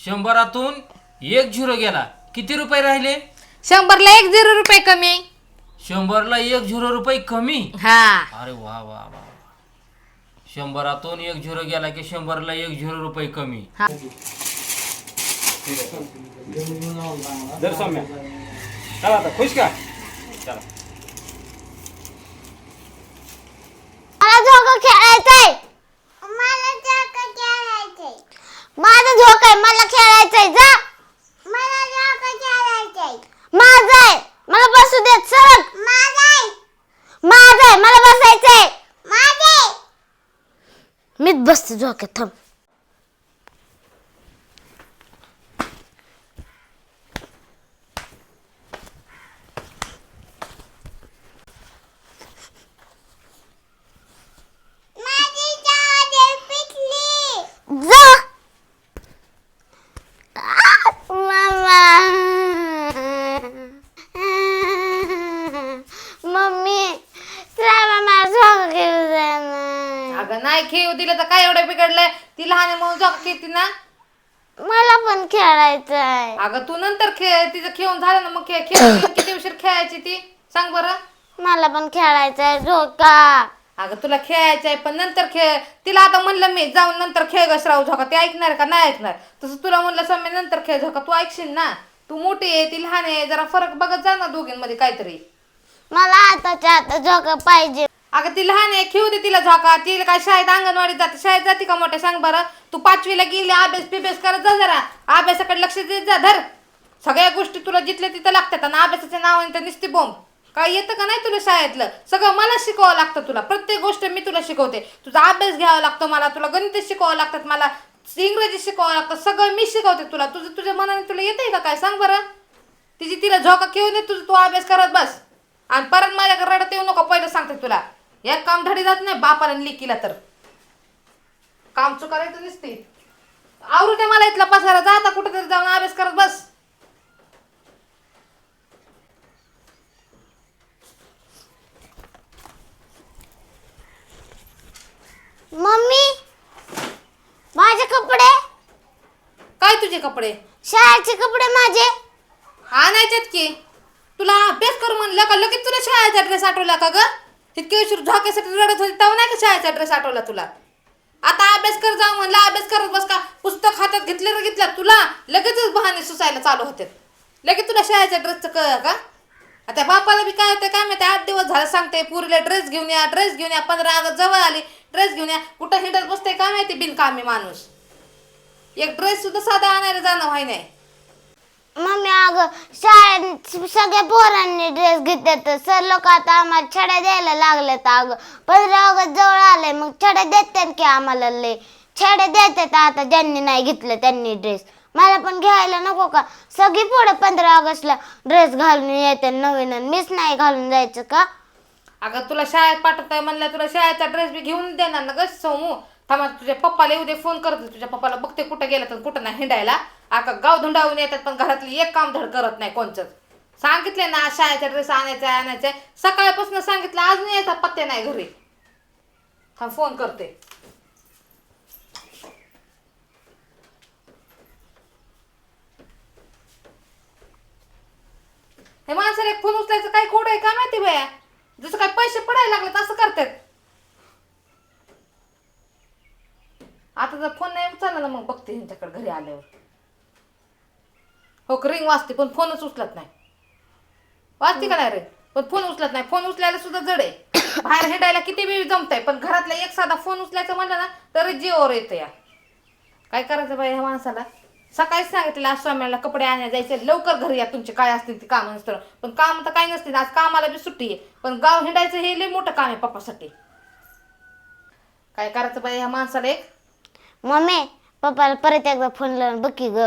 100तून 1 zero गेला. किती रुपये राहिले? 100ला 1 रुपये कमी. 100ला 1 रुपये कमी. हा. अरे वा वा वा. 100तून 1 झिरो गेला की 100ला 1 रुपये कमी. जर सौम्या चला आता खुश का? चला मला झोका खेळायचंय. मला झोका खेळायचंय. माझा झोका आहे, मला खेळायचंय. जा. मला झोका खेळायचंय. माझा आहे, मला बसू देत. सरक. माझा आहे. माझा आहे, मला बसायचंय. माझा आहे. मीच बसते झोक्यात. थांब. अगं नाही खेळू दिलं तर काय एवढं बिघडलंय? ती लहान आहे म्हणून झोका खेळती ना. मला पण खेळायचंय. अगं तू नंतर खेळ, तिचं खेळून झालं ना मग खेळ. किती उशीर खेळायची ती सांग बरं. मला पण खेळायचंय झोका. अगं तुला खेळायचंय पण नंतर खेळ. तिला आता म्हणलं मी जाऊन नंतर खेळ ग श्राव झोका. ती ऐकणार का? नाही ऐकणार. तसं तुला म्हणलं समय नंतर खेळ झोका, तू ऐकशील ना. तू मोठी आहे ती लहान आहे, जरा फरक बघत जा ना दोघींमध्ये काहीतरी. मला आताच्या आता झोका पाहिजे. अगं ती लहान आहे, खेळू दे तिला झोका. तिला काय शाळेत अंगणवाडीत जाते? शाळेत जाते का मोठ्या सांग बरं. तू 5वीला गेली, अभ्यास पिभ्यास करत जा जरा. अभ्यासाकडे लक्ष देत जा. धर सगळ्या गोष्टी तुला जिथल्या तिथं लागतात आणि अभ्यासाच्या नावाने तर नुसती बोंब. काय येतं का नाही तुला शाळेतलं? सगळं मला शिकवावं लागतं तुला. प्रत्येक गोष्ट मी तुला शिकवते. तुझा अभ्यास घ्यावा लागतो मला, तुला गणित शिकवावं लागतात मला, इंग्रजी शिकवावं लागतं. सगळं मी शिकवते तुला. तुझ्या मनाने तुला येतंय का काय सांग बरं. तिची तिला झोका खेळून दे, तुझं तू अभ्यास करत बस. आणि परत माझ्या रडत येऊ नको, पहिलं सांगते तुला. एक काम धडी जात नाही बापाला लिकीला तर काम चुकायचं नसते. आवरू दे मला इथला पसारा. जा आता कुठेतरी जाऊन अभ्यास करत बस. मम्मी, माझे कपडे. काय तुझे कपडे? शाळेचे कपडे माझे आणायचेत की. तुला अभ्यास कर म्हणलं का लगेच तुला शाळेचा ड्रेस आठवला का ग? तितके उशीर झोक्यासाठी रडत होती तेव्हा नाही का शाळेचा ड्रेस आठवला तुला? आता अभ्यास कर जा म्हणलं, अभ्यास करत बस का? पुस्तक हातात घेतलं तुला लगेचच बहाणे सुसायला चालू होते. लगेच तुला शाळेच्या ड्रेसचं कळ का? आता बापाला बी काय होतं काय माहिती. 8 दिवस झालं सांगते पुरीला ड्रेस घेऊन या, ड्रेस घेऊन या. 15 ऑगस्ट जवळ आली, ड्रेस घेऊन या. कुठं हिंडत बसते काय माहिती बिनकामी माणूस. एक ड्रेस सुद्धा साधा आणायला जाणं व्हाय नाही. मम्मी, अगं शाळेत सगळ्या पोरांनी ड्रेस घेतात. सर लोक आता आम्हाला छड्या द्यायला लागलेत. अगं 15 ऑगस्ट जवळ आले, मग छड्या देतात की आम्हाला. लय छड्या देतात आता. ज्यांनी नाही घेतलं त्यांनी ड्रेस. मला पण घ्यायला नको का? सगळी पुढे 15 ऑगस्टला ड्रेस घालून येते नवीन, मीच नाही घालून जायचं का? अगं तुला शाळेत पाठवताय म्हणलं, तुला शाळेचा ड्रेस बी घेऊन देणार ना ग सोमू. थांबा तुझ्या पप्पाला येऊ दे, फोन करते तुझ्या पप्पाला. बघते कुठं गेलं तर कुठं नाही हिंडायला. आका गाव धुंडावून येतात पण घरातली एक काम धड करत नाही कोणचंच. सांगितले ना शाळेचा ड्रेस आणायचा. सकाळपासून सांगितलं, आज नाही यायचा पत्ते नाही घरी. थांब फोन करते. हे माणसाला एक फोन उचलायचं काय कोड आहे काय माहिती बाया. जसं काय पैसे पडायला लागले तसं करतात. आता जर फोन नाही उचलला ना मग बघते ह्यांच्याकडे घरी आल्यावर. हो रिंग वाजते पण फोनच उचलत नाही. वाजते का नाही रे? पण फोन उचलत नाही. फोन उचलायला सुद्धा जड आहे. बाहेर हिंडायला किती बी जमतंय पण घरातला एक साधा फोन उचलायचं म्हणलं ना तरी जीवावर येतं या. काय करायचं बाई ह्या माणसाला. सकाळीच सांगितलं आज स्वाम्याला कपडे आणायला जायचे, लवकर घरी या, तुमचे काय असतील ती कामं नसतं. पण काम तर काही नसतील. आज कामाला बी सुट्टी आहे पण गाव हिंडायचं हे लय मोठं काम आहे पप्पासाठी. काय करायचं बाई ह्या माणसाला. एक मम्मी, पप्पाला परत एकदा फोन लावून बघ की ग.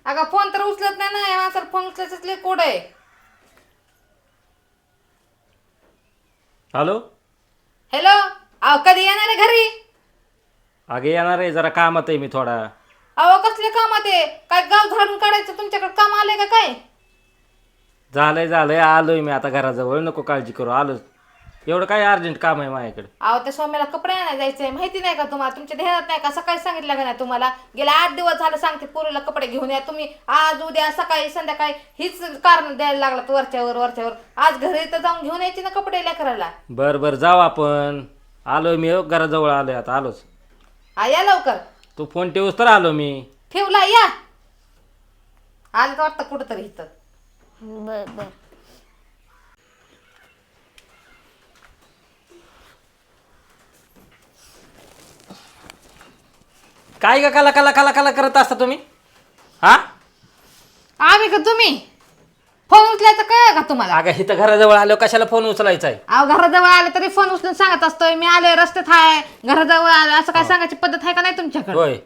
अगं फोन तर उचलत नाही ना. या माणसाला फोन उचलायचं लय कोड आहे. हॅलो. हॅलो. अहो कधी येणार आहे घरी? अगे येणार आहे, जरा कामात आहे मी थोडा. अहो कसले कामात आहे? काय गाव झाडून काढायचं तुमच्याकडे काम आलंय का काय? झालंय आलोय मी आता घराजवळ. नको काळजी करू, आलो. एवढं काय अर्जंट काम आहे माझ्याकडे? अहो त्या सौम्याला कपडे आणायला जायचंय, माहिती नाही का तुम्हाला? तुमच्या ध्यानात नाही का? सकाळी सांगितलं का नाही तुम्हाला? गेले 8 दिवस झालं सांगते पोरीला कपडे घेऊन या. तुम्ही आज उद्या सकाळी संध्याकाळी हीच कारण द्यायला लागलात वरच्यावर. आज घरी तर जाऊन घेऊन यायची ना कपडे लेकराला. बरं जाऊ आपण. आलोय मी, घराजवळ आलोय आता, आलोच. या लवकर. तू फोन ठेवूस तर आलो मी. ठेवला या. आलं तर वाटतं कुठंतरी इथं. बर बर. काय का काला काला काला काला करत असता तुम्ही? हा आम्ही का तुम्ही फोन उचलायचं कळ का तुम्हाला? अगं इथं घराजवळ आलो, कशाला फोन उचलायचा आहे? अहो घराजवळ आले तरी फोन उचलून सांगत असतोय मी आले रस्त्यात आहे, घराजवळ आले, असं काय सांगायची पद्धत आहे का नाही तुमच्याकडे? होय,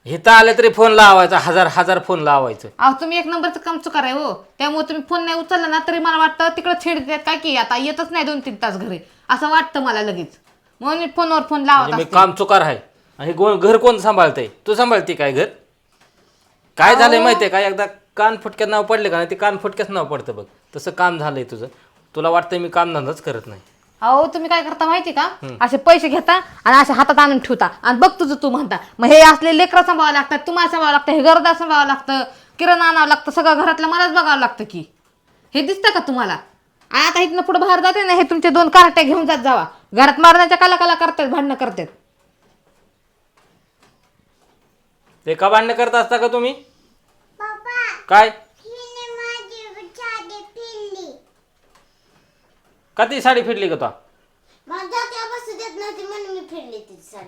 इथं आले तरी फोन लावायचा, हजार फोन लावायचं. अहो तुम्ही एक नंबरचं काम चुकार आहे हो. त्यामुळे तुम्ही फोन नाही उचलला ना तरी मला वाटतं तिकडे छेड देतात काय की आता येतच नाही 2-3 तास घरी, असं वाटतं मला लगेच. म्हणून मी फोनवर फोन लावत म्हणजे मी असते. काम चुकार आहे. आणि घर कोण सांभाळतंय? तू सांभाळते काय घर? काय झालंय माहितीये का? एकदा कान फुटक्यात नाव पडले का नाही, ते कान फुटक्यात नाव पडतं बघ. तसं काम झालंय तुझं. तुला वाटतंय मी काम धंदाच करत नाही. अहो तुम्ही काय करता माहिती का? असे पैसे घेता आणि असे हातात आणून ठेवता आणि बघ तुझं तू म्हणता. मग हे असले लेकरं सांभाळावं लागतात, तुम्हाला सांभाळावं लागतं, हे घरदार सांभाळावं लागतं, किराणा आणावं लागतं, सगळं घरातलं मलाच बघावं लागतं की. हे दिसतं का तुम्हाला? आणि आता इथनं पुढे बाहेर जाते ना, हे तुमचे 2 कार्ट्या घेऊन जात जावा. घरात मारण्याच्या कला करतात, भांडणं करतात. ते का भांडणं करत असता का तुम्ही? काय का ती साडी फिरली का?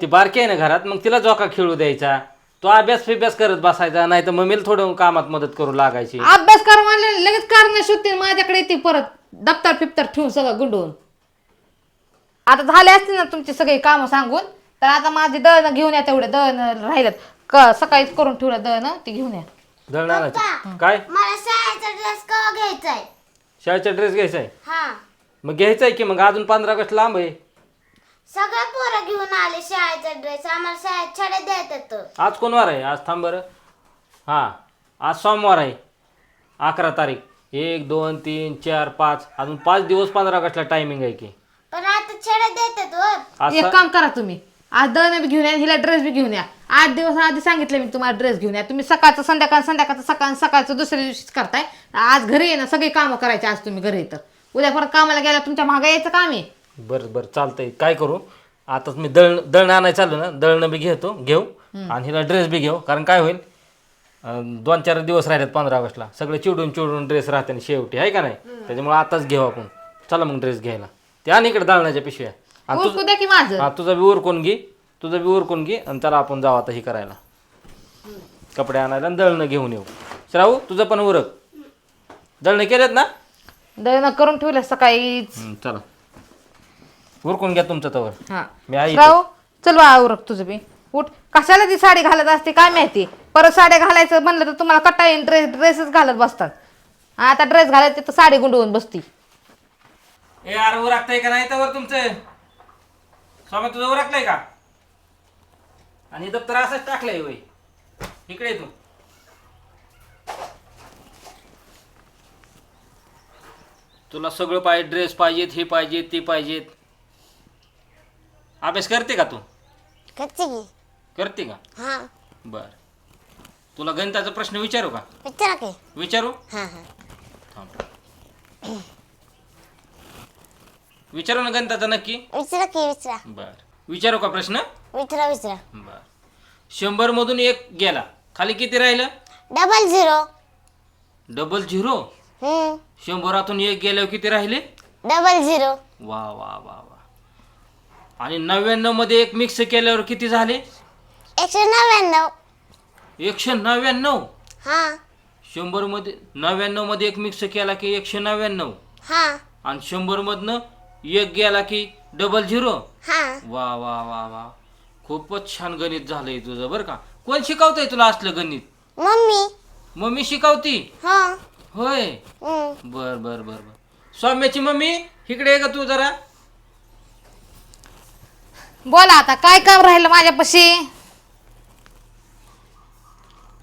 ती बारकी आहे ना घरात, मग तिला जोका खेळू द्यायचा. तो अभ्यास करत बसायचा, नाही तर मम्मीला थोडं कामात मदत करू लागायची. अभ्यास कर म्हणले लगेच कारण शोधते माझ्याकडे येते परत दप्तर फिप्तर ठेवून सगळं गुंडवून. आता झाले असते ना तुमची सगळी कामं सांगून, तर आता माझे दळण घेऊन या, तेवढे दळण राहिलं सकाळीच करून ठेवलं दळण, ते घेऊन या. दळण आणायचं काय? मला शाळेचा ड्रेस केव्हा घ्यायचा आहे? शाळेचा ड्रेस घ्यायचा आहे? हा, मग घ्यायचा आहे की. मग अजून 15 ऑगस्ट लांब आहे. सगळे पोरं घेऊन आले शाळेचा ड्रेस, आम्हाला शाळेत छडे द्यायचं. आज कोण वार आहे? आज थांब बरं. हां, आज सोमवार आहे, 11 तारीख. 1 2 3 4 5 अजून 5 दिवस 15 ऑगस्टला टायमिंग आहे की. पण आता छडे देतात वर. आज एक काम करा तुम्ही, आज दळण बी घेऊन या, हिला ड्रेस बी घेऊन या. 8 दिवस आधी सांगितलं मी तुम्हाला ड्रेस घेऊन या. तुम्ही सकाळचं सकाळचं दुसऱ्या दिवशीच करताय. आज घरी आहे ना, सगळी कामं करायची आज तुम्ही घरी. तर उद्या परत कामाला गेला तुमच्या मागे यायचं काम आहे. बरं चालतंय. काय करू आताच मी दळण आणायला चाललो ना, दळणं बी घेऊ आणि हिला ड्रेस बी घेऊ. कारण काय होईल, 2-4 दिवस राहिलेत 15 ऑगस्टला, सगळे चिडून ड्रेस राहते ना शेवटी, आहे का नाही? त्याच्यामुळे आताच घेऊ आपण. चला मग ड्रेस घ्यायला. ते आणि इकडे दळणाच्या पिशव्या आणि उरकू द्या की माझं. हा, तुझा बी उरकून घे आणि चला आपण जाऊ आता ही करायला, कपडे आणायला आणि दळणं घेऊन येऊ. श्रावू तुझं पण उरक. दळणं केलेत ना? दळण करून ठेवलं सकाळीच. चला उरकून घ्या तुमचं तवर. हा मी आई राव चल बा उरक तुझं बी. उठ. कशाला ती साडी घालत असते काय माहिती? परत साड्या घालायचं म्हणलं तर तुम्हाला कटा येईन, ड्रेसच घालत बसतात. आता ड्रेस घालायचं तर साडी गुंडवून बसती. ए यार, उरकताय का नाही तवर तुमचं? स्वामी तुझं उरकलंय का? आणि दप्तर असंच टाकलंय वय. इकडे तू. तुला सगळं पाहिजे, ड्रेस पाहिजेत, हे पाहिजेत, ते पाहिजेत. अभ्यास करते का तू? करते का? हा, बर. तुला गणिताचा प्रश्न विचारू का? विचारा की. विचारू? हा, थांब. विचारू ना गणिताचा नक्की? विचारा. बर. विचारू का प्रश्न? विचारा. बर. 100 मधून 1 गेला, खाली किती राहिलं? 00. डबल 0. 100तून 1 गेल्यावर किती राहिले? 00. वा वा वा वा. आणि 99 मध्ये 1 मिक्स केल्यावर किती झाले? 199. 199. हा, 100 मध्ये 99 मध्ये 1 मिक्स केला की 199. हा, आणि 100 मधनं 1 गेला की 00. हा. वा वा वा वा. खूपच छान गणित झालंय तुझं बरं का. कोण शिकवतंय तुला असलं गणित? मम्मी. मम्मी शिकवती? हा. होय. बर. सौम्याची मम्मी इकडे आहे का तू जरा? बोला आता काय काम राहिलं माझ्यापाशी?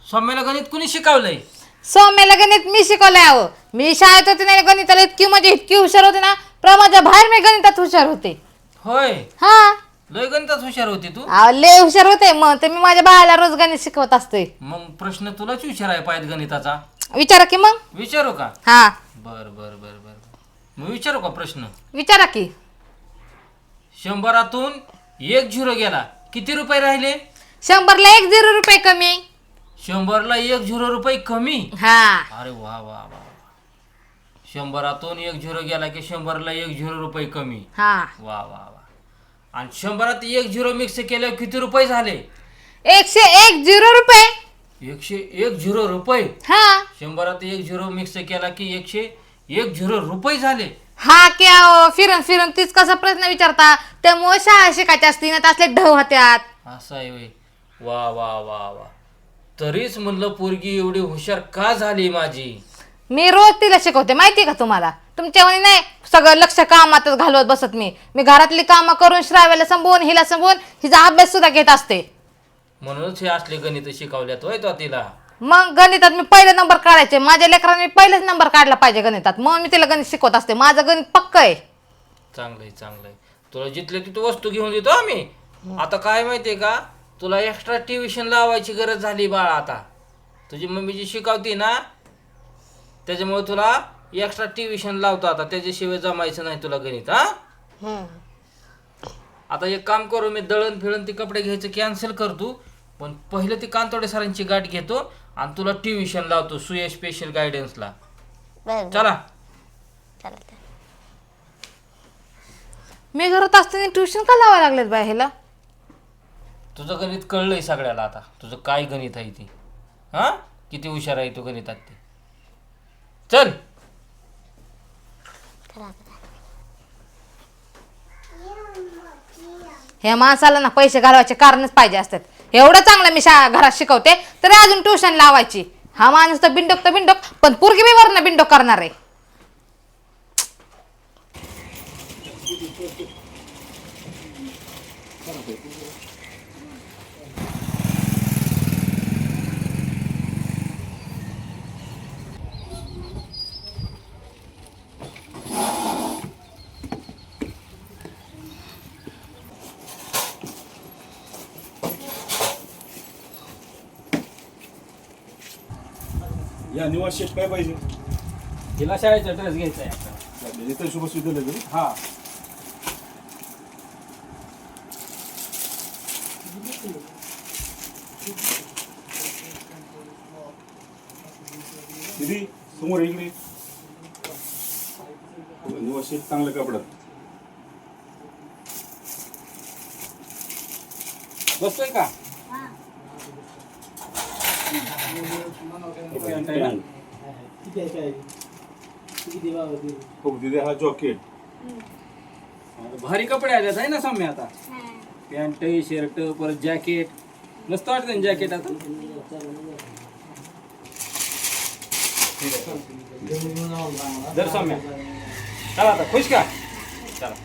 सौम्याला गणित कुणी शिकवलंय? सौम्याला गणित मी शिकवलंय. अहो मी शाळेत होते ना, गणिताला इतकी हुशार होते ना, प्रमाणाच्या बाहेर मी गणितात हुशार होते. होय, हा लय गणितात हुशार होती तू. अहो, लय हुशार होते. मग ते मी माझ्या बाळाला रोज गणित शिकवत असते. मग प्रश्न तुलाच विचाराय पाहिजे गणिताचा. विचारा की मग. विचारू का? हा बर बर बर बर मग विचारू का प्रश्न? विचारा की. 100तून 1 झिरो गेला, किती रुपये राहिले? 100ला 1 0 रुपये कमी. 100ला 1 झिरो रुपये कमी. हा अरे वा वा वा. 100तून 1 झिरो गेला की 100ला 1 झिरो रुपये कमी. हा वा वा वा. आणि 100त 1 झिरो मिक्स केल्यावर किती रुपये झाले? 101 0 रुपये. 101 झिरो रुपये. हा 100त 1 झिरो मिक्स केला की 101 झिरो रुपये झाले. हा की अहो, फिरून फिरून तीच कसा प्रश्न विचारता. त्यामुळे शाळा शिकायची असती ना, असले ढव होत्यात. असं आहे होय. वा वा वा वा. तरीच म्हणलं पोरगी एवढी हुशार का झाली माझी. मी रोज तिला शिकवते माहिती का तुम्हाला. तुमच्यावानी नाही सगळं लक्ष कामातच घालवत बसत मी. मी घरातली कामं करून श्राव्याला संपवून हिला संपवून हिचा अभ्यास सुद्धा घेत असते. म्हणूनच हे असले गणित शिकवल्यात होय तो तिला. मग गणितात मी पहिले नंबर काढायचे. माझ्या लेकरांनी पहिलेच नंबर काढला पाहिजे गणितात. मग मी तिला गणित शिकवत असते. माझं गणित पक्क आहे. चांगलंय चांगलंय. तुला जिथल्या तिथं वस्तू घेऊन देतो आम्ही. आता काय माहितीये का, तुला एक्स्ट्रा ट्युशन लावायची गरज झाली बाळा. आता तुझी मम्मी जी शिकवती ना, त्याच्यामुळे तुला एक्स्ट्रा ट्युशन लावतो आता. त्याच्याशिवाय जमायचं नाही तुला गणित. हा आता एक काम करू, मी दळण फिळण ती कपडे घ्यायचं कॅन्सल करतो. पण पहिलं ती कांतोडे सरांची गाठ घेतो आणि तुला ट्युशन लावतो सुया स्पेशल गायडन्सला. बरं चला. चालतंय. मी घरात असताना ट्युशन का लावायला लागलेत बाय ह्याला. तुझं गणित कळलंय सगळ्याला आता. तुझं काय गणित आहे ती. हा किती हुशार आहे तू गणितात ते. चल. ह्या माणसाला ना पैसे घालवायचे कारणच पाहिजे असतात. एवढं चांगलं मी घरात शिकवते तरी अजून ट्युशन लावायची. हा माणूस तर बिंडोक पण पोरगी मी वरनं बिंडोक करणार आहे. या निवास शेट काय पाहिजे? तिला शाळेचा ड्रेस घ्यायचा आहे आता. इतर शुभ विद्यालय हा दीदी समोर इकडे. निवास शेट चांगल्या कपड्यात. बसतोय का? हो दीदी हा जॉकेट. भारी कपडे आले आहे ना सम्य आता. पॅन्ट शर्ट परत जॅकेट. मस्त वाटतं जॅकेट आता. जर सम्या चला आता खुश का. चला